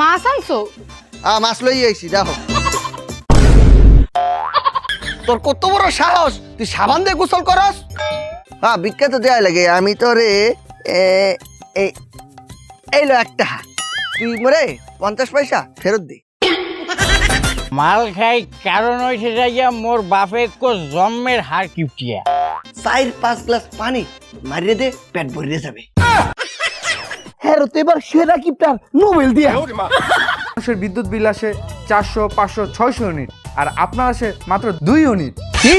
মাছ আনছো? মাছ লই আইছি দেখো। তোর কত বড় সাহস, তুই সাবান দিয়ে গোসল করস? বিখ্যাত দেয়া লাগে। আমি তোরে এইলো একটা, তুই মরে 50 পয়সা ফেরত দে। মাল খাই কারণ হয়েছে যাইয়া মোর বাপে কো জন্মের হার কিপটিয়া। 4-5 গ্লাস পানি মারিয়ে দে, পেট ভরিয়ে যাবে। হ্যাঁ তো এবার সেরা কিপটার নোবেল দিয়া। মানুষের বিদ্যুৎ বিল আসে 400, 500, 600 ইউনিট, আর আপনার আসে মাত্র 2 ইউনিট। কি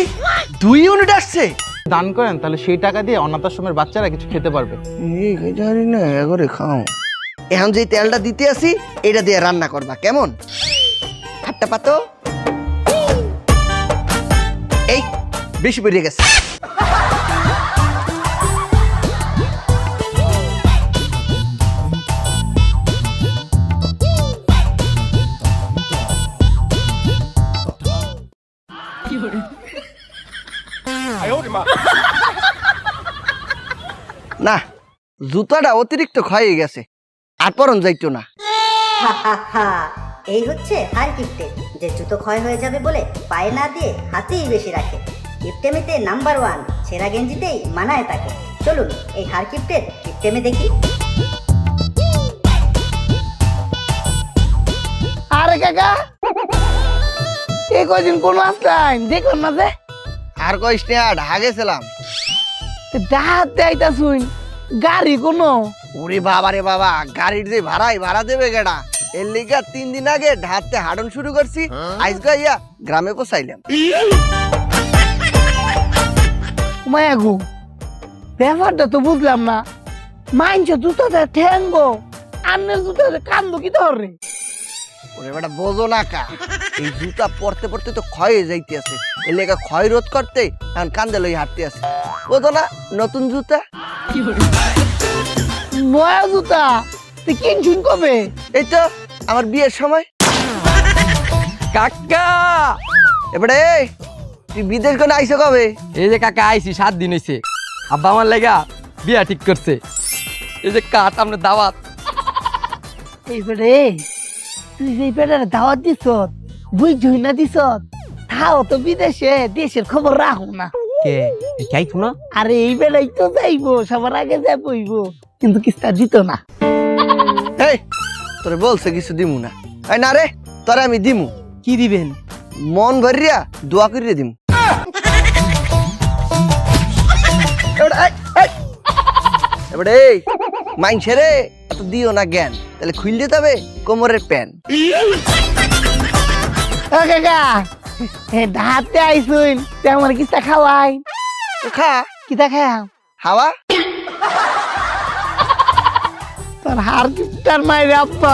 2 ইউনিট আসছে? দান করেন, তাহলে সেই টাকা দিয়ে অনাথ আশ্রমের বাচ্চারা কিছু খেতে পারবে। জানি না, এগরে খাও। এখন যে তেলটা দিতে আসি এটা দিয়ে রান্না করবা, কেমন? হাতটা পাতো। এই বেশি বেরিয়ে গেছে। না, জুতাটা অতিরিক্ত ক্ষয়ে গেছে, আর পরন যাইতো না। এই হচ্ছে হার কিপ্টে, যে জুতো ক্ষয় হয়ে যাবে বলে পায়ে না দিয়ে হাতেই বেশি রাখে। কিপ্টেমিতে নাম্বার 1, ছেঁড়া গেঞ্জিতেই মানায় তাকে। চলুন এই হার কিপ্টের কিপ্টেমে দেখি। আরে কাকা, এই কয়দিন কোন আসলাম দেখলাম না যে। আর কইস না, ঢাকা গেছিলাম। ডাহাত দেয়তা শুন, গাড়ি কোনো? ওরে বাবা রে বাবা, গাড়ির যে ভাড়া দেবে গেডা। এর লিগা 3 দিন আগে ঢাকতে হাঁটন শুরু করছি, আজকে ইয়া গ্রামে পৌঁছাইলাম। মায়া গো, ব্যাপারটা তো বুঝলাম না। মাইনছ জুতাতে ঠেঙ্গো, আন্নের জুতাতে কান্দো কি ধরে? ওরে বেটা বোঝো না কা, এই জুতা পরতে পরতে তো ক্ষয় হয়ে যাইতে আছে। এর লেগা ক্ষয় রোধ করতে এখন কান্দে লই হাঁটতে আছে। বোঝো না, নতুন জুতা। নয়া জুতা তুই কিনছুন কবে? এই তো আমার বিয়ের সময়। কাকা, এবারে তুই বিদেশ কোন আইসো কবে? এই যে কাকা আইছি 7 দিন হইছে। আব্বা আমার লাগা বিয়া ঠিক করছে। এই যে কাট আমরা দাওয়াত। এইবারে তুই যে পেটারে দাওয়াত দিছ, বুঝছই না দিছ, তাও তো বিদেশে, দেশের খবর রাখো না। কে যাইতো না? আরে এই বেলায় তো যাইবো, সবার আগে যা বইবো, কিন্তু কিস্তা দিত না। এই তোরে বলছে কিছু দিমু না। এই না রে, তোরে আমি দিমু। কি দিবেন? মন ভরিয়া দোয়া করিয়ে দিমু। এবারে এই মাইনছে রে, এত দিও না জ্ঞান, তাহলে খুল দিতে হবে কোমরের প্যান। ও কাকা, ঢাতে আইসুন, তে আমার কিস্তা খাওয়াই। তো খা, কিতা খাও? হাওয়া। তোর হার কিস্তার মাইরে আব্বা।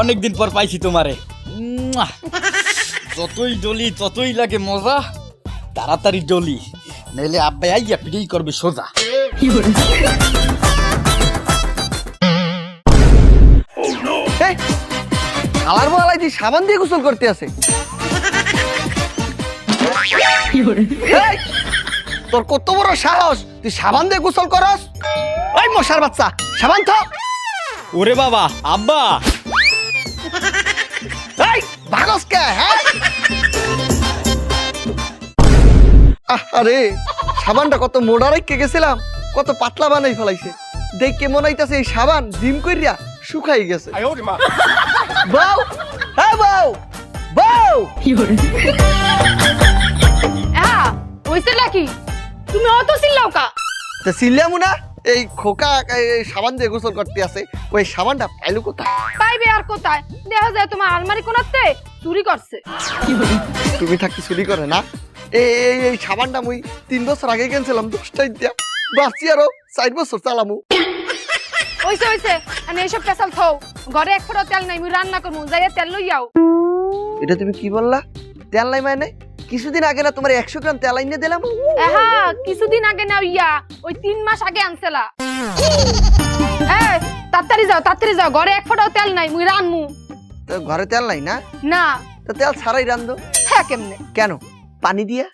অনেকদিন পর পাইছি তোমারে। যতই ডলি ততই লাগে মজা। তাড়াতাড়ি ডলি, নাইলে আব্বা আইয়া পিটাই করবে সোজা। খালার বলাই তুই সাবান দিয়ে গোসল করতে আছে। এই, তোর কত বড় সাহস, তুই সাবান দিয়ে গোসল করস? ওই মশার বাচ্চা, সাবান তো। ওরে বাবা, আব্বা এই ভাগস কে? হ্যাঁ, আরে সাবানটা কত মোটা রেখে গেছিলাম, কত পাতলা বানাই ফেলাইছে। দেখে মনে হইতাছে এই সাবান জিম কইরা শুকাই গেছে। বউ, হ্যাঁ বউ, বউ। হইছে নাকি? তুমি অত চিল্লাও কা? তা সিল্লামু না, এই খোকা এই সাবান দিয়ে গোসল করতে আছে, ওই সাবানটা পাইলো কোথায়? পাইবে আর কোথায়? দেখা যায় তোমার আলমারি কোনাতে চুরি করছে। তুমি থাকতে চুরি করে না? এই সাবানটা মুই 3 বছর আগে কিনছিলাম 10 টাকা দিয়া, বাঁচি আরো 4 বছর চালামু। হইছে আমি এসব পেছাল থাও। ঘরে 1 ফোঁটা তেল নাই, মুই রান্না করমু, যাইয়া তেল লই আও। এটা তুমি কি বললা? তেল নাই মানে? কিছুদিন আগে না তোমার 100 গ্রাম তেল আইনে দিলাম। কিছুদিন আগে না ইয়া, ওই 3 মাস আগে আনছিলা। তাড়াতাড়ি যাও, ঘরে 1 ফোঁটাও তেল নাই, মুই রান্নমু। তো ঘরে তেল নাই না? না। তো তেল ছাড়াই রান্ধো। হ্যাঁ, কেমনে? কেন? পানি দিয়া।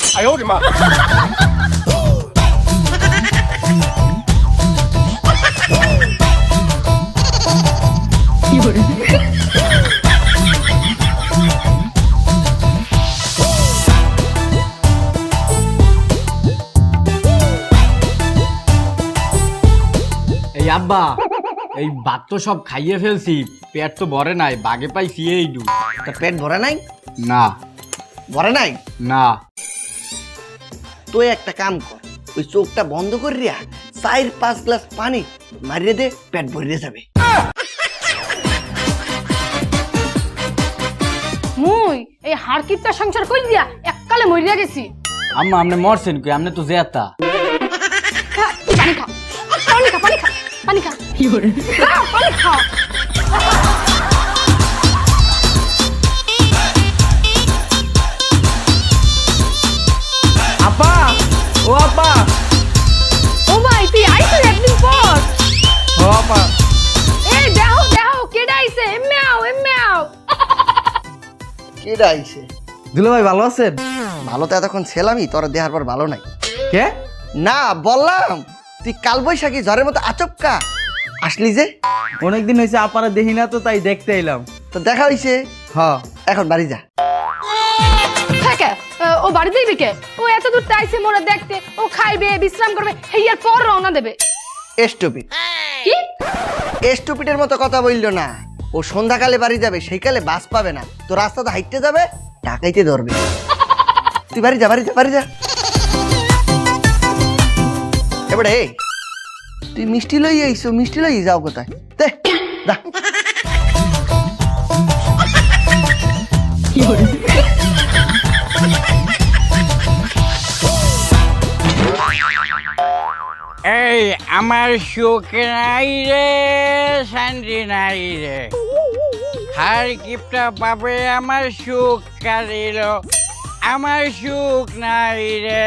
এই আব্বা, এই ভাত তো সব খাইয়ে ফেলছি, পেট তো ভরে নাই, বাগে পাইছি এই দু। তা পেট ভরে নাই? না ভরে নাই? না। তুই একটা কাম কর, ওই চোখটা বন্ধ করিয়া 4-5 গ্লাস পানি মারিয়ে দে, পেট ভরিয়ে যাবে। মুই এই হারকিপটা সংসার কই দিয়া এককালে মরিয়া গেছি। আম্মা আপনি মরছেন কই? আপনি তো জেতা। পানি খা, পানি খা, পানি খা, পানি খা, কি করে পানি খা। আপা, ও আপা, ও ভাই তুই আইছিস একদিন পর। ও আপা, এই দেখো দেখো কেডা আইছে, এম্যাও এম্যাও। কে ডাইছে? দুলা ভাই ভালো আছেন? ভালো তো এতক্ষণ ছিলামই, তোর দেহার পর ভালো নাই। কে? না বললাম, তুই কাল বৈশাখী ঝড়ের মতো আচমকা আসলি যে। অনেকদিন হয়েছে আপারা দেখি না, তো তাই দেখতে এলাম। তো দেখা হইছে, হ্যাঁ, এখন বাড়ি যা। থাকে ও বাড়ি যাইবে কে? ও এত দূর আইছে মোরা দেখতে, ও খাইবে বিশ্রাম করবে, হেয়ার পর রওনা দেবে। স্টুপিড, কি স্টুপিডের মতো কথা বললো না। ও সন্ধ্যাকালে বাড়ি যাবে, সেইকালে বাস পাবে না, তো রাস্তাতে হাইটতে যাবে, টাকাইতে ধরবে। তুই বাড়ি যা, বাড়ি যা, বাড়ি যা। এবারে তুই মিষ্টি লই আইসো, মিষ্টি লই যাও কোথায়? দে দা। এই আমার সুখ নাই রে, শান্তি নাই রে, হার কিপটা পাবে আমার সুখ কারিল, আমার সুখ নাই রে।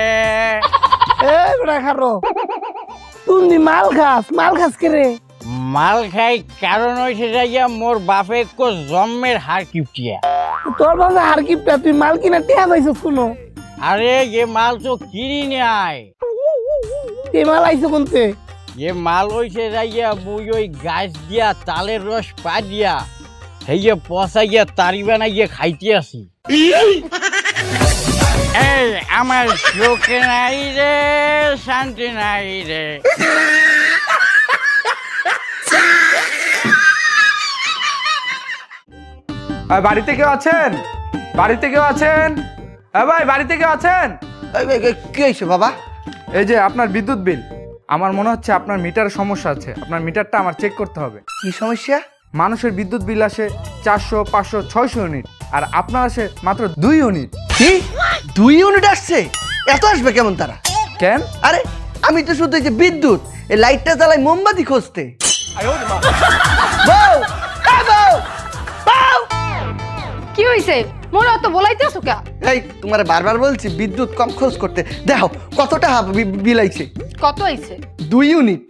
এই বড়া খারো, তুমি মাল খাস কে রে? মাল খাই কারণ হয়েছে যাইয়া মোর বাপে কো জন্মের হার কিপটিয়া। তোর বাবা হার কিপটা, তুই মাল কিনা টিয়া পাইছো শুনো? আরে এ মাল তো কিনি নাই, তুই মাল আইছো কোনতে? এ মাল হয়েছে যাইয়া মুই ওই গাছ দিয়া তালের রস পা দিয়া হেয়ে পচাইয়া তারি বানাইয়া খাইতে আসি। এই আমার সুখ নাই রে, শান্তি নাই রে। বাড়িতে কেউ আছেন? বাড়িতে কেউ আছেন? ভাই বাড়িতে কেউ আছেন? কি হয়েছে বাবা? এই যে আপনার বিদ্যুৎ বিল, আমার মনে হচ্ছে আপনার মিটার সমস্যা আছে, আপনার মিটারটা আমার চেক করতে হবে। কি সমস্যা? মানুষের বিদ্যুৎ বিল আসে 400, 500, 600 ইউনিট, আর আপনার আসে মাত্র 2 ইউনিট। কি 2 ইউনিট আসছে? এত আসবে কেমন তারা? কেন? আরে আমি তো শুধু এই যে বিদ্যুৎ, এই লাইটটা জ্বালাই মোমবাতি খুঁজতে। বউ, এ বউ, বউ! কি হইছে? মোরা তো বলাইতেছো কা? এই তোমারে বারবার বলছি বিদ্যুৎ কম খরচ করতে। দেখো কতটা বিল আইছে। কত আইছে? 2 ইউনিট।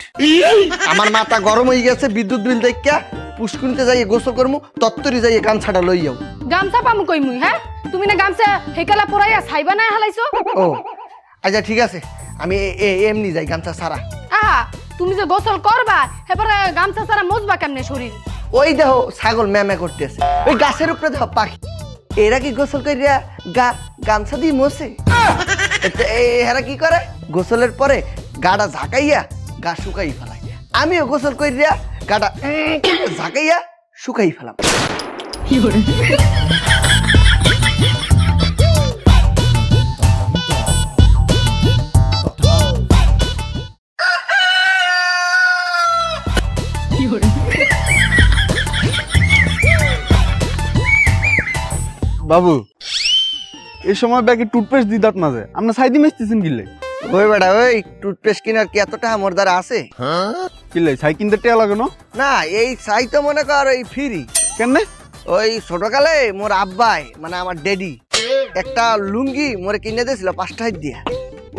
আমার মাথা গরম হয়ে গেছে বিদ্যুৎ বিল দেখা। পুষ্কুনিতে যাইয়ে গোসল করমু, তত্তরি যাইয়ে গামছাটা লই যাও। গামছা পামু কই মুই? হ্যাঁ তুমি না গামছা হেকালা পরাইয়া ছাইবা না হালাইছো? ও আচ্ছা ঠিক আছে, আমি এমনি যাই গামছা সারা। আহা তুমি যে গোসল করবা, এবারে গামছা ছাড়া মুছবা কেমনে শরীর? ওই দেখো ছাগল ম্যামে করতেছে, ওই গাছের উপরে দেখো পাখি। এরা কি গোসল করিয়া গামছা দিয়ে মোছে? এরা কি করে? গোসলের পরে গাটা ঝাঁকাইয়া গা শুকাই ফেলায়। আমিও গোসল করিয়া গাটা ঝাঁকাইয়া শুকাই ফেলাম। বাবু এই সময় ব্যাগে টুথপেস্ট দিদাত না যে, আপনার সাইদি মেসতেছেন কিলে? ওই বেটা, ওই টুথপেস্ট কেনার কি এত টাকা মোর দ্বারা আছে? কিলে সাই কিনতে টিয়া লাগে না? না, এই চাই তো মনে কর ওই ফ্রি। কেন? ওই ছোটকালে মোর আব্বাই মানে আমার ড্যাডি একটা লুঙ্গি মোরে কিনে দিয়েছিল 5 টাকা দিয়া।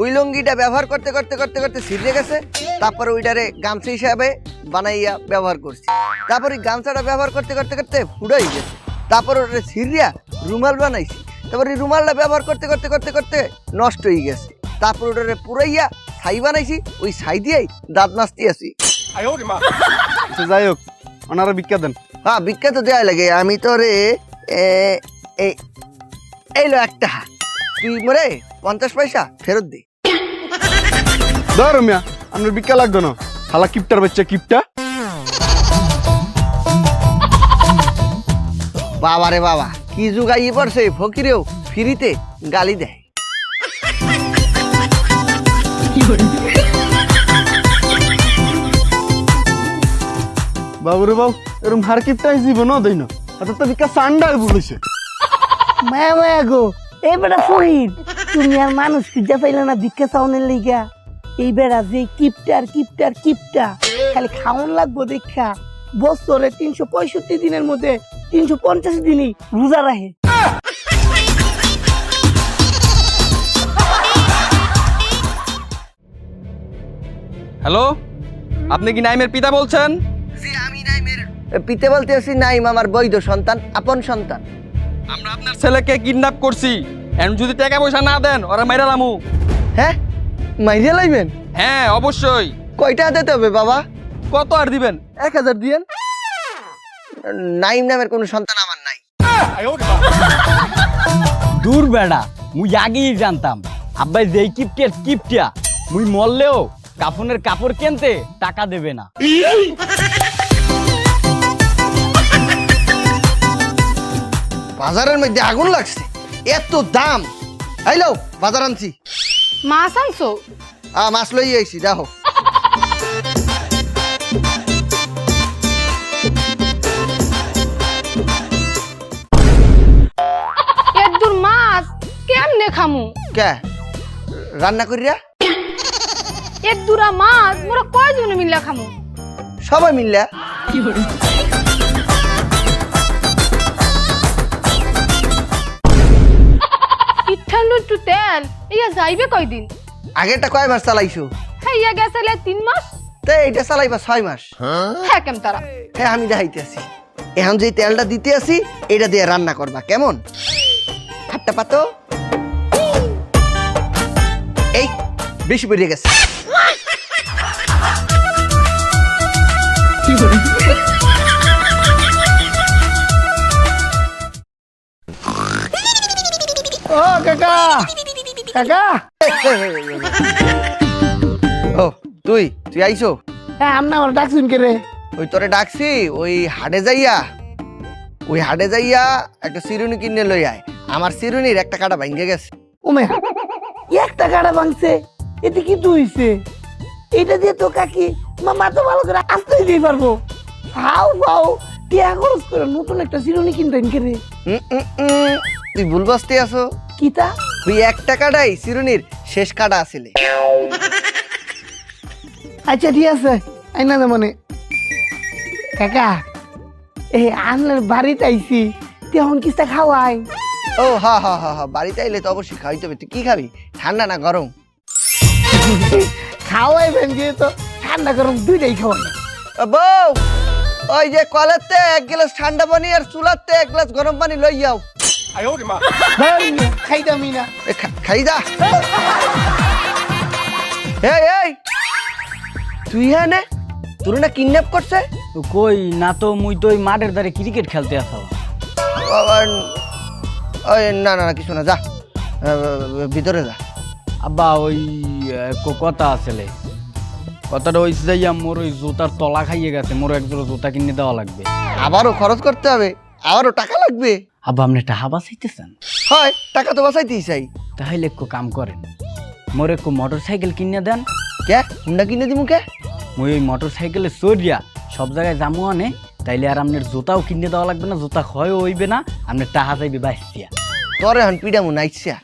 ওই লুঙ্গিটা ব্যবহার করতে করতে করতে করতে ছিঁড়ে গেছে, তারপরে ওইটারে গামছা হিসাবে বানাইয়া ব্যবহার করছি। তারপর ওই গামছাটা ব্যবহার করতে করতে করতে ফুড়াই গেছে, তারপর ওটা ছিঁড়িয়া রুমাল বানাইছি। তারপরে রুমালটা ব্যবহার করতে করতে করতে করতে নষ্ট হয়ে গেছে। তারপর ওটারে পুরাইয়া ছাই বানাইছি, ওই ছাই দিয়েই দাঁত নাচতে আছি। আচ্ছা, যাই হোক, ওনারা ভিক্ষা দেন। হ্যাঁ, ভিক্ষা তো দেওয়া লাগে। আমি তো রে এইলো একটা, তুই মরে 50 পয়সা ফেরত দে। ধরো মিয়া, আপনার ভিক্ষা লাগতো না, শালা কিপটার বাচ্চা কিপটা। বাবা রে বাবা, কি যুগাই পড়ছে, ফকিরেও ফ্রিতে গালি দেয়। বাবুরে বাবু, এরকম হার কিপটা জীবনও দেয় না। অর্থাৎ তো ভিক্ষা সান্ডার বলেছে। মায়া মায়া গো, এই বেটা শহীদ, তুমি আর মানুষ খুঁজে পাইলে না ভিক্ষা চাউনের লিগা। এই বেড়া যে কিপটার কিপটার কিপটা, খালি খাওয়ান লাগবো দেখা বছরে 365 দিনের মধ্যে 350 দিনই রোজা রাখে। হ্যালো, আপনি কি নাইমের পিতা বলছেন? জি, আমি নাইমের পিতে বলতে আছি। নাইম আমার বৈধ সন্তান, আপন সন্তান। আমরা আপনার ছেলেকে কিডন্যাপ করছি, এখন যদি টাকা পয়সা না দেন ওরা মাইরা লামু। হ্যাঁ, মাইরে লাইবেন? হ্যাঁ অবশ্যই। কয়টা দিতে হবে বাবা? কত আর দিবেন? 1000 দিয়েন। নাইম নামের কোনো সন্তান আমার নাই। দূর বেড়া, মুই আগেই জানতাম আব্বাই যেই কিপটের কিপটিয়া, মুই মরলেও কাফনের কাপড় কিনতে টাকা দেবে না। বাজারের মধ্যে আগুন লাগছে, এত দাম। আইলো, বাজার আনছি। মাছ আনছো? মাছ লই আইছি, দেখো। এর দূর মাছ কেমনে খামু? কে রান্না করিয়া? এর দূরা মাছ মোরা কয়জনে মিল্লা খামু? সবাই মিললা। ইঠান্ন একটু তেল ইয়া যাইবে কয়দিন? আগেরটা কয় মাস চালাইছো? হ্যাঁ, ইয়া গেছে 3 মাস। তো এইটা চালাইবা 6 মাস। হ্যাঁ, কেম তারা? হ্যাঁ, আমি দেখাইতে আছি। এখন যে তেলটা দিতে আসি, এটা দিয়ে রান্না করবা, কেমন? হাতটা পাতো। এই বেশি বেড়ে গেছে। ও কাকা, কাকা। ও তুই তুই আইছো? হ্যাঁ, আপনি আমার ডাকছেন কে রে? ওই তোরে ডাকছি, ওই হাটে যাইয়া একটা চিরুনি কিনে লই আয়। আমার চিরুনির একটা কাটা ভাঙ্গে গেছে। ওমে, একটা গাড়া ভাঙছে, এতে কি হইছে? এটা দিয়ে তো কাকি মাথা ভালো করে আসতে দিয়ে পারবো। হাও হাও টিয়া খরচ করে নতুন একটা চিরুনি কিনতেন কে রে? তুই ভুল বসতে আছো। কিতা? ওই একটা কাটাই চিরুনির শেষ কাটা আসলে। আচ্ছা ঠিক আছে, আইনা না মানে কাকা, এই আনলের বাড়িতে আইছি, তখন কিস্তা খাওয়াই? ও হা হা হা হা, বাড়িতে আইলে তো অবশ্যই খাইতে হবে। তুই কি খাবি, ঠান্ডা না গরম? খাওয়াইবেন যেহেতু ঠান্ডা গরম দুইটাই খাওয়াই। বউ, ওই যে কলেরতে 1 গ্লাস ঠান্ডা পানি আর চুলাতে 1 গ্লাস গরম পানি লই যাও। খাইতামই না। খাই যা। এই তুই হ্যাঁ নে, তোর না কিডন্যাপ করছে? তো কই না, তো মুই তো ওই মাঠের ধারে ক্রিকেট খেলতে আসলাম। ওই না না কিছু না, যা ভিতরে যা। আব্বা ওই কথা আসলে, কথাটা হয়েছে যাইয়া মোর ওই জুতার তলা খাইয়ে গেছে, মোর একজোড়া জুতা কিনে দেওয়া লাগবে। আবারও খরচ করতে হবে, আবারও টাকা লাগবে। আব্বা আপনি টাকা বাঁচাইতেছেন? হয়, টাকা তো বাঁচাইতেই চাই। তাহলে একটু কাম করেন, মোর একটু মোটর সাইকেল কিনে দেন। কে হুন্ডা কিনে দিমু? কে? মুই ওই মোটর সাইকেলে চড়িয়া সব জায়গায় যাবো আনে, তাইলে আর আপনার জুতাও কিনে দেওয়া লাগবে না, জুতা ক্ষয় হইবে না, আপনার টাকা যাইবে বাইসিয়া। তোরে হন পিডামু নাইছিয়া।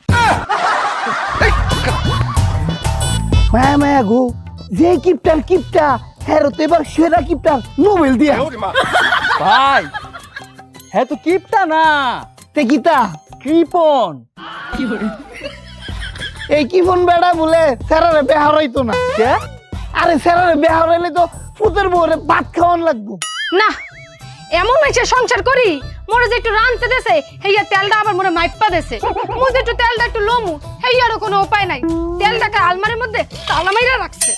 মায়া মায়া গো, যে কিপটার কিপটা, হ্যাঁ তো এবার সেরা কিপটার নোবেল দিয়া। ভাই হ্যাঁ তো কিপটা না, তে কিতা? কৃপন। এই কিপন বেড়া বলে স্যারারে বেহার হইতো না। আরে স্যারারে বেহার হইলে তো পুতের বউরে ভাত খাওয়ান লাগবো। না, এমন হয়েছে সংসার করি মোরে যে একটু রানতে দেছে হেইয়া তেলটা আবার মোরে মাইপা দেছে মুই যে একটু তেলটা একটু লমু হেইয়ারও কোনো উপায় নাই তেলটাকে আলমারির মধ্যে তালা মাইরা রাখছে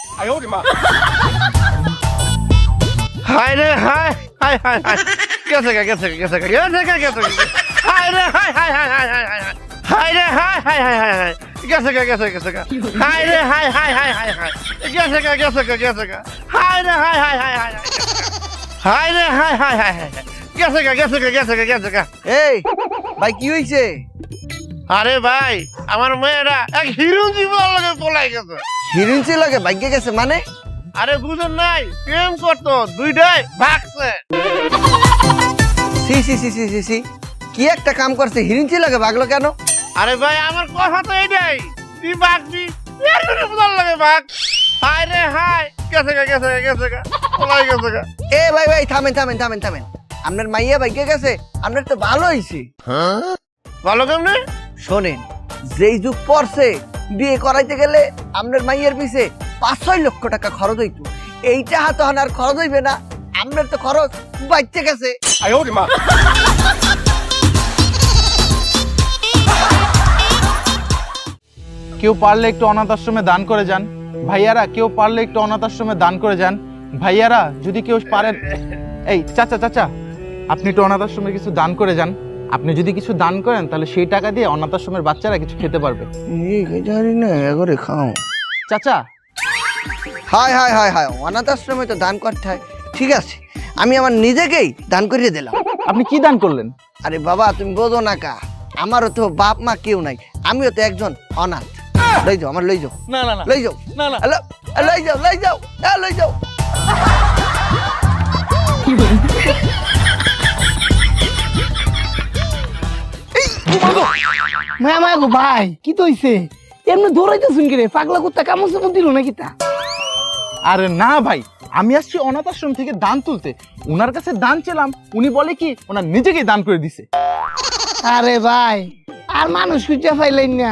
হায় রে হায় হায় হায় হায় গেছে গা গেছে গা গেছে গা গেছে গা গেছে গা হায় রে হায় হায় হায় হায় হায় হায় হায় রে হায় হায় হায় হায় হায় গেছে গা গেছে গেছে গা হায় রে হায় হায় হায় হায় হায় গেছে গা গেছে গা গেছে গা হায় রে হায় হায় হায় হায় হায় রে হায় হায় হায় হায় গেছে গা গেছে গা গেছে গা গেছে গা এই ভাই কি হইছে? আরে ভাই আমার মেয়েরা এক হিরো জীবন লাগে পলাই গেছে। হিরিঞ্চি লাগে ভাগ্যে গেছে মানে? আরে বুঝুন নাই প্রেম করতো দুইটাই ভাগছে। সি সি সি সি সি সি কি একটা কাম করছে, হিরিঞ্চি লাগে ভাগলো কেন? আরে ভাই আমার কথা তো এটাই, তুই ভাগবি এর জন্য বুঝার লাগে ভাগ। হায় রে হায় গেছে গা গেছে গা গেছে গা পলাই গেছে গা। এ ভাই ভাই থামেন থামেন থামেন থামেন, আপনার মাইয়া ভাগ্যে গেছে, আপনার তো ভালো হইছে। ভালো কেমনে? শোনেন, যেই যুগ পড়ছে বিয়ে করাইতে গেলে আপনার মাইয়ের পিছে 5-6 লক্ষ টাকা খরচ হইতো, এইটা হাতে আর খরচ হইবে না, আপনার তো খরচ বাড়তে গেছে। কেউ পারলে একটু অনাথ আশ্রমে দান করে যান ভাইয়ারা, কেউ পারলে একটু অনাথ আশ্রমে দান করে যান ভাইয়ারা, যদি কেউ পারেন। এই চাচা চাচা, আপনি একটু অনাথ আশ্রমে কিছু দান করে যান। আপনি যদি কিছু দান করেন তাহলে সেই টাকা দিয়ে অনাথ আশ্রমের বাচ্চারা কিছু খেতে পারবে। জানি না এগরে খাও। চাচা হায় হায় হায় হায়, অনাথ আশ্রমে তো দান করতে হয়, ঠিক আছে আমি আমার নিজেকেই দান করিয়ে দিলাম। আপনি কি দান করলেন? আরে বাবা তুমি বোঝো না কা, আমারও তো বাপ মা কেউ নাই, আমিও তো একজন অনাথ। লই যাও আমার, লই যাও, না না না লই যাও, না না লই যাও লই যাও লই যাও। মায়া মায়া গো ভাই, কি তো হইছে? এমনি দৌড়াইতে শুনকি রে, পাগলা কুত্তা কামড় চামড় দিল নাকি তা? আরে না ভাই, আমি আসছি অনাথ আশ্রম থেকে দান তুলতে, ওনার কাছে দান চেলাম, উনি বলে কি ওনার নিজেকেই দান করে দিছে। আরে ভাই, আর মানুষ খুঁজে পাইলেন না,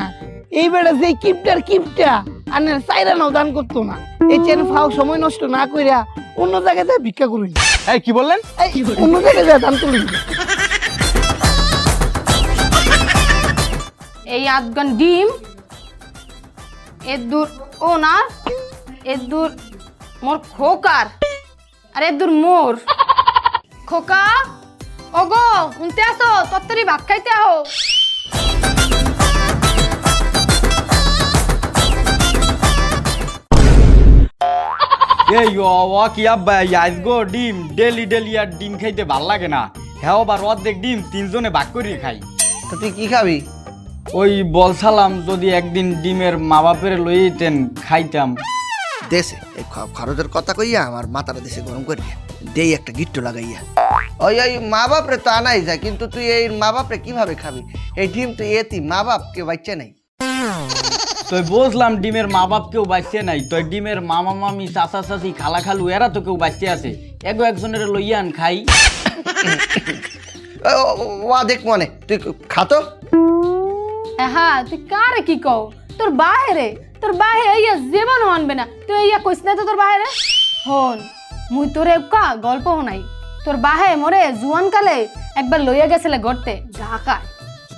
এই বেড়া যে কিপটার কিপটা আর চাইরা নাও দান করতো না, এই চেন ফাও সময় নষ্ট না কইরা অন্য জায়গায় যায় ভিক্ষা করুন। এই কি বললেন? এই অন্য জায়গায় যায় দান তুলুন। এই আধগান ডিম এর দূর ও না, এর দূর মোর খোকার, আর এর দূর মোর খোকা। ওগো শুনতে আসো, তত্তরি ভাত খাইতে আহো। এই ও কি আব্বা আজগো ডিম ডেলি ডেলি আর ডিম খাইতে ভাল লাগে না। হ্যাঁ আবার অর্ধেক ডিম তিনজনে ভাগ করে খাই। তো তুই কি খাবি? ওই বলছিলাম যদি একদিন ডিমের মা বাপের লই যেতেন খাইতাম। দেশে এই খরচের কথা কইয়া আমার মাথাটা দেশে গরম করিয়া দেই একটা গিট্টু লাগাইয়া। ওই ওই মা বাপরে তো আনাই যায়, কিন্তু তুই এই মা বাপরে কিভাবে খাবি? এই ডিম তো এতি মা বাপ কেউ বাচ্চা নাই। তো বুঝলাম ডিমের মা বাপ কেউ বাঁচতে নাই, তো ডিমের মামা মামি চাচা চাচি খালা খালু এরা তো কেউ বাঁচতে আছে, একজনের লইয়ান খাই। ওয়া দেখ মনে তুই খাতো। হ্যাঁ তুই কারে কি কও? তোর বাহিরে, তোর বাহিরে ইয়া জীবন আনবে না, তুই ইয়া কইস না তো তোর বাহিরে। হন মুই তোরে কা গল্প হনাই, তোর বাহে মরে জুয়ান কালে একবার লইয়া গেছিলে গড়তে ঢাকায়।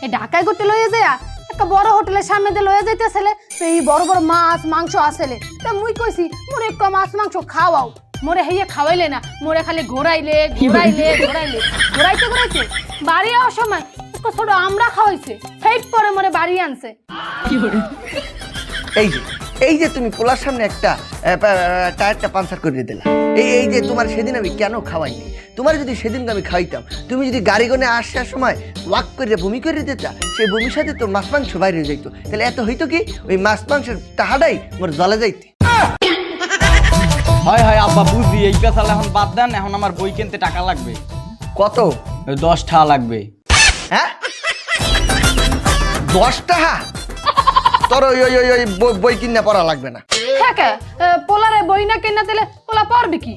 এই ঢাকায় গড়তে লইয়া যায় একটা বড় হোটেলের সামনে দিয়ে লইয়া যাইতেছিলে, সেই বড় বড় মাছ মাংস আসলে, তা মুই কইছি মোরে একটু মাছ মাংস খাওয়াও, মোরে হেইয়া খাওয়াইলে না, মোরে খালি ঘোরাইলে ঘোরাইলে ঘোরাইলে ঘোরাইতে ঘোরাইতে বাড়ি আসার সময় ছোট আমরা খাওয়াইছে, হেইট পরে মোরে বাড়ি আনছে। এই যে তুমি পোলার সামনে একটা টায়ারটা পাঞ্চার করে দিলা, এই যে তোমার সেদিন আমি কেন খাওয়াইনি? তোমার যদি সেদিন আমি খাইতাম, তুমি যদি গাড়ি গনে আসার সময় ওয়াক করে বমি করে দিতা, সেই বমির সাথে তো মাছ মাংস বাইরে যাইতো, তাহলে এত হইতো কি ওই মাছ মাংসের টাহাটাই মোর জলে যাইতে। হয় হয় আব্বা বুঝি, এই পেশাল এখন বাদ দেন, এখন আমার বই কিনতে টাকা লাগবে। কত? 10 টাকা লাগবে। হ্যাঁ 10 টাকা? তোর ওই ওই ওই বই কিনে পড়া লাগবে না। হ্যাঁ কে পোলারে বই না কিনা দিলে পোলা পড়বে কি?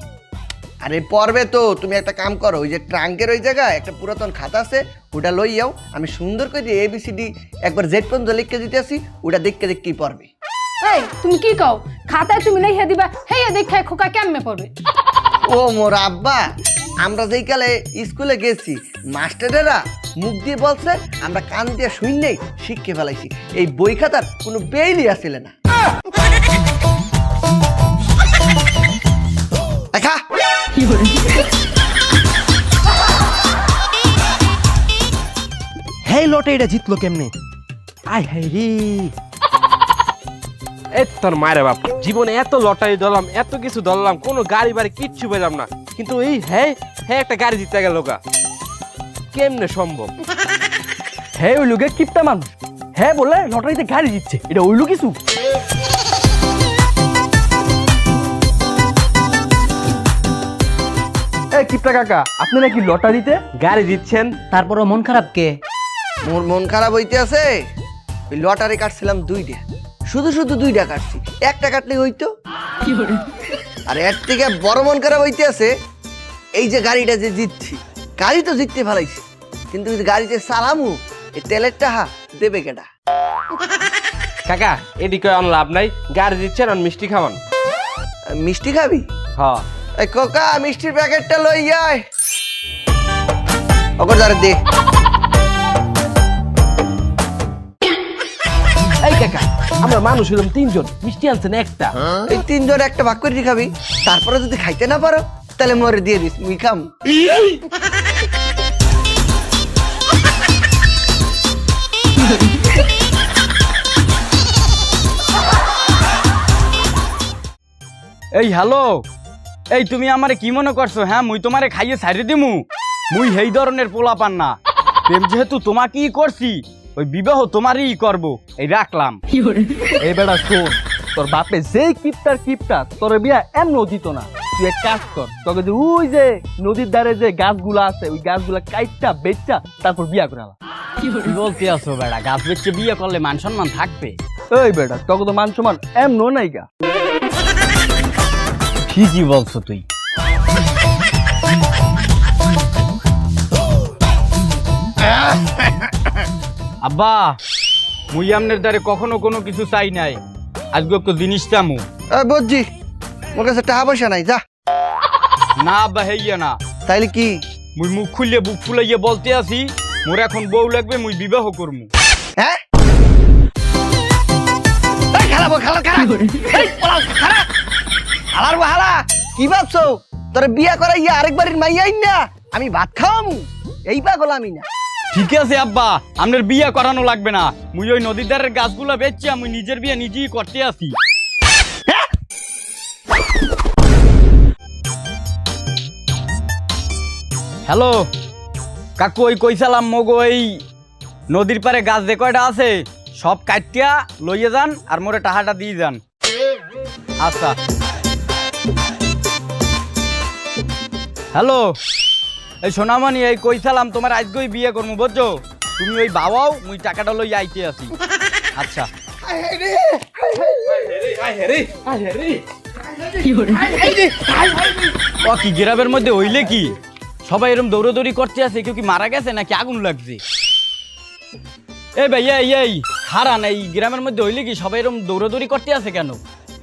আরে পড়বে তো, তুমি একটা কাম করো, ওই যে ট্রাঙ্কের ওই জায়গায় একটা পুরাতন খাতা আছে, ওটা লই যাও, আমি সুন্দর করে ABCD একবার Z পর্যন্ত লিখে দিতে আসি, ওটা দেখতে দেখতেই পড়বে। এই তুমি কি কও? খাতায় তুমি লিখে দিবা, হেইয়া দেখে খোকা কেমনে পড়বে? ও মোর আব্বা, আমরা যেই কালে স্কুলে গেছি মাস্টারেরা মুখ দিয়ে বলছে, আমরা কান দিয়ে শুনলেই শিখে ফেলাইছি। এই বই খাতার কোনো বেইলি আসলে না। দেখা হেই লটে এটা জিতলো কেমনে? আয় হাই রে, এই তোর মায়ের বাপ, জীবনে এত লটারি ধরলাম, এত কিছু ধরলাম, কোনো গাড়ি বাড়ি কিচ্ছু পেলাম না, কিন্তু এই হ্যাঁ হ্যাঁ একটা গাড়ি জিতে গেল গা, কেমনে সম্ভব? হ্যাঁ ওই লোকে কিপটা মানুষ, হ্যাঁ বলে লটারিতে গাড়ি দিচ্ছে, এটা ওইলো কিছু? এই কিপটা কাকা, আপনি নাকি লটারিতে গাড়ি দিচ্ছেন? তারপরও মন খারাপ কে? মোর মন খারাপ হইতে আছে, ওই লটারি কাটছিলাম 2টা, শুধু শুধু 2টা কাটছি, একটা কাটলে হইতো। আর এর থেকে বড় মন খারাপ হইতে আছে, এই যে গাড়িটা যে জিতছি, গাড়ি তো জিততে ফেলাইছি, কিন্তু এই যে গাড়িতে চালামু, এই তেলের টাকা দেবে কেটা? কাকা এদিকে অন লাভ নাই, গাড়ি দিচ্ছেন আর মিষ্টি খাওয়ান। মিষ্টি খাবি? হ্যাঁ। এই কোকা মিষ্টির প্যাকেটটা লই আয়, ওকে ধরে দে। এই কাকা, আমরা মানুষ হলাম 3জন, মিষ্টি আনছেন একটা। এই 3 জন একটা ভাগ করে খাবি, তারপরে যদি খাইতে না পারো তাহলে মরে দিয়ে দিস, মুই খাম। এই হ্যালো, এই তুমি আমারে কি মনে করছো? হ্যাঁ মুই তোমারে খাইয়ে ছাড়ি দিমু? মুই এই ধরনের পোলা পান না, প্রেম যেহেতু তোমাকেই করছি, ওই বিবাহ তোমারই করব, এই রাখলাম। এই বেটা শোন, তোর বাপে যেই কিপটা তোর বিয়া এমনও দিত না। তুই এক কাজ কর, তোকে যে ওই যে নদীর ধারে যে গাছগুলা আছে, ওই গাছগুলা কাইটটা বেচা তারপর বিয়া করে আলা। কি বলতে আছো বেড়া? গাছ বেচে বিয়ে করলে মান সম্মান থাকবে? এই বেটা, তোকে তো মান সম্মান এমনও নাই গা। ঠিকই বলছো তুই। আব্বা, মুই আমনের দ্বারে কখনো কোনো কিছু চাই নাই, আজকে একটু জিনিস চামু। বুঝছি, মোর কাছে টাকা পয়সা নাই, যা। না আব্বা, হেইয়া না। তাইলে কি? মুই মুখ খুললে বুক ফুলাইয়া বলতে আছি, মোর এখন বউ লাগবে, মুই বিবাহ করমু। হ্যাঁ? এই খালাবো, খালা খালা, এই পলাও, খালা খালার বাহালা, কি ভাবছো তোর বিয়া করাইয়া আরেকবারের মাইয়াই না আমি ভাত খাওয়ামু? এই পাগল আমি না। ঠিক আছে আব্বা, আমনের বিয়ে করানো লাগবে না, মুই ওই নদীর ধারের গাছগুলো বেচছি, আমি নিজের বিয়ে নিজেই করতে আসি। হ্যালো কাকু, ওই কইসালাম মগো এই নদীর পারে গাছ যে কয়টা আছে সব কাটিয়া লইয়ে যান, আর মোরে টাকাটা দিয়ে যান। আচ্ছা। হ্যালো এই সোনামণি, এই কইসালাম তোমার আজকেই বিয়ে করবো, বুঝছো? তুমি ওই বাবাও, মুই টাকাটা লই আইতে আছি। আচ্ছা। ও কি গ্রামের মধ্যে হইলে কি সবাই এরকম দৌড়াদৌড়ি করতে আছে? কেউ কি মারা গেছে নাকি আগুন লাগছে? এই ভাই এই হারান, এই গ্রামের মধ্যে হইলে কি সবাই এরকম দৌড়াদৌড়ি করতে আছে কেন?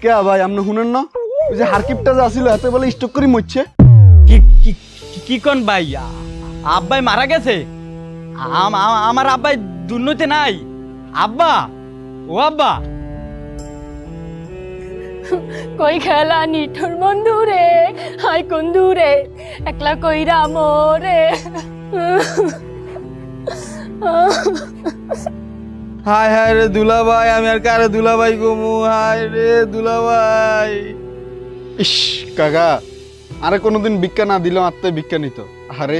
কে ভাই, আপনি শুনেন না? ওই যে হারকিপটা যে আসিল এতে বলে স্টক করে মরছে। কি কোন ভাই? আব্বাই মারা গেছে? আমার আব্বাই দুর্নীতি নাই? আব্বা, ও আব্বা, কই খেলা নিঠুর বন্ধু রে, হাই বন্ধু রে, একলা কইরা মোরে। হায় হায় রে দুলাভাই, আমি আর কারে দুলাভাই গমু? হায় রে দুলাভাই। ইস কাকা, আরে কোনোদিন ভিক্ষা না দিলেও আত্মায় ভিক্ষা নিত। আরে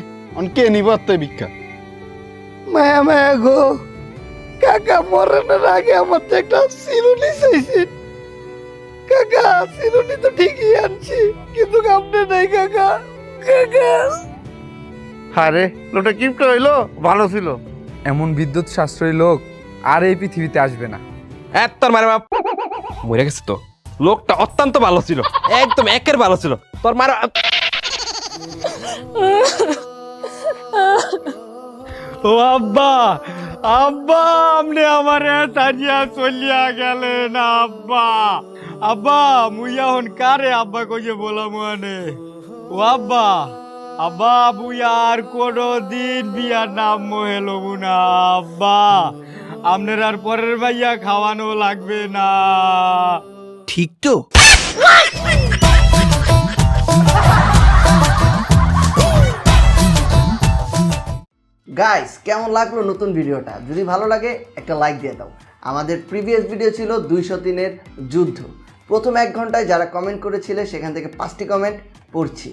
কে নিব আত্মায় ভিক্ষা? মায়া মায়া গো, কাকা মরণের আগে আমার তো একটা চিরুনি চাইছে। কাকা চিরুনি তো ঠিকই আনছি, কিন্তু আপনি নাই কাকা। কাকা আরে লোকটা কিপটা হইলো, ভালো ছিল। এমন বিদ্যুৎ সাশ্রয়ী লোক আর এই পৃথিবীতে আসবে না। তোর মায়ের বাপ মরে গেছে তো, লোকটা অত্যন্ত ভালো ছিল, একদম একের ভালো ছিল। তোর মার ও আব্বা, আব্বা আপনি আমারে তাজিয়া চলিয়া গেলেন আব্বা। আব্বা মুই এখন কারে আব্বা কইয়ে বলাম মানে? ও আব্বা, আব্বা মুই আর কোনো দিন বিয়ার নাম হেলব না আব্বা, আপনার আর পরের ভাইয়া খাওয়ানো লাগবে না। ঠিক তো? গাইস কেমন লাগলো নতুন ভিডিওটা? যদি ভালো লাগে একটা লাইক দিয়ে দাও। আমাদের প্রিভিয়াস ভিডিও ছিল 203-এর যুদ্ধ। প্রথম 1 ঘন্টায় যারা কমেন্ট করেছিলে সেখান থেকে 5টি কমেন্ট পড়ছি।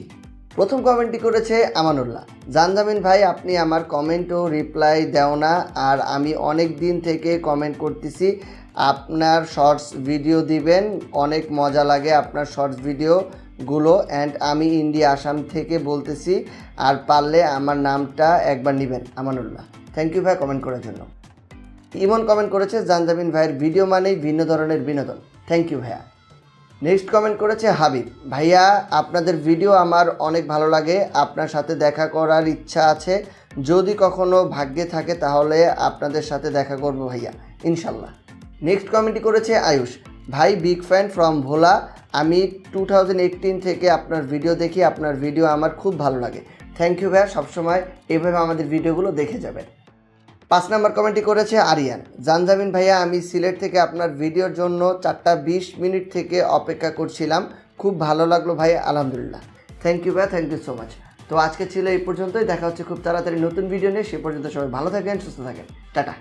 প্রথম কমেন্টটি করেছে আমানুল্লাহ। জানজামিন ভাই, আপনি আমার কমেন্টও রিপ্লাই দেও না, আর আমি অনেক দিন থেকে কমেন্ট করতেছি আপনার শর্টস ভিডিও দিবেন, অনেক মজা লাগে আপনার শর্টস ভিডিওগুলো। অ্যান্ড আমি ইন্ডিয়া আসাম থেকে বলতেছি, আর পারলে আমার নামটা একবার নেবেন। আমানুল্লাহ, থ্যাংক ইউ ভাই কমেন্ট করার জন্য। ইমন কমেন্ট করেছে, জানজামিন ভাইয়ের ভিডিও মানেই ভিন্ন ধরনের বিনোদন। থ্যাংক ইউ ভাইয়া। নেক্সট কমেন্ট করেছে হাবিব, ভাইয়া আপনাদের ভিডিও আমার অনেক ভালো লাগে, আপনার সাথে দেখা করার ইচ্ছা আছে, যদি কখনো ভাগ্যে থাকে তাহলে আপনাদের সাথে দেখা করব ভাইয়া, ইনশাল্লাহ। নেক্সট কমেন্টটি করেছে আয়ুষ, ভাই বিগ ফ্যান ফ্রম ভোলা, আমি 2018 থেকে আপনার ভিডিও দেখি, আপনার ভিডিও আমার খুব ভালো লাগে। থ্যাংক ইউ ভাইয়া, সবসময় এভাবে আমাদের ভিডিওগুলো দেখে যাবেন। 5 নম্বর কমেন্টটি করেছে আরিয়ান, জানজামিন ভাইয়া আমি সিলেট থেকে আপনার ভিডিওর জন্য 4:20 থেকে অপেক্ষা করছিলাম, খুব ভালো লাগলো ভাই, আলহামদুলিল্লাহ। থ্যাংক ইউ ভাইয়া, থ্যাংক ইউ সো মাচ। তো আজকে ছিল এই পর্যন্তই, দেখা হচ্ছে খুব তাড়াতাড়ি নতুন ভিডিও নিয়ে। সে পর্যন্ত সবাই ভালো থাকেন, সুস্থ থাকেন, টাটা।